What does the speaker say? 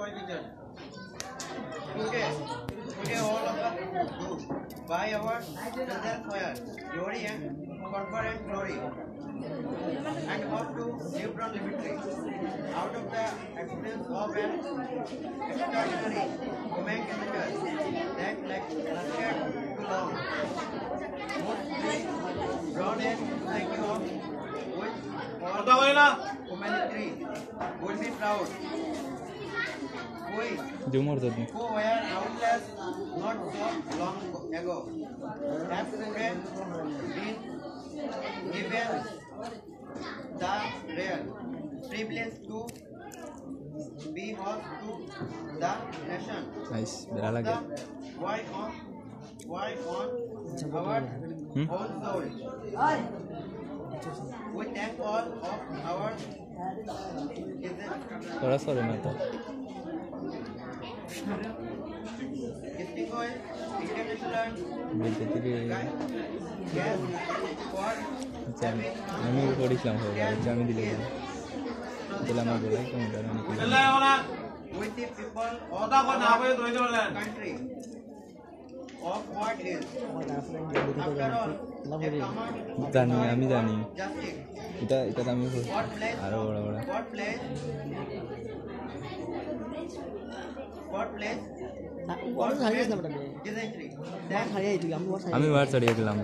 origin. Today all of us do by our presence were glory and corporate glory and up to neutron limitary. Out of the experience of an extraordinary human capital that lasted too long. Mostly drawn in thinking of which all humanity would be proud. Who were countless not so long ago have today been given the rare privilege to be host to the nation. Nice. The world on our whole soul. We thank all of our distinguished international guests for আমি করেছিলাম আমি দিলে with the people of the country of what is after all জানি আমি জানি justice এটা এটা আমি আরো বড় বড় what place আমি ওয়ার ছাড়িয়ে দিলাম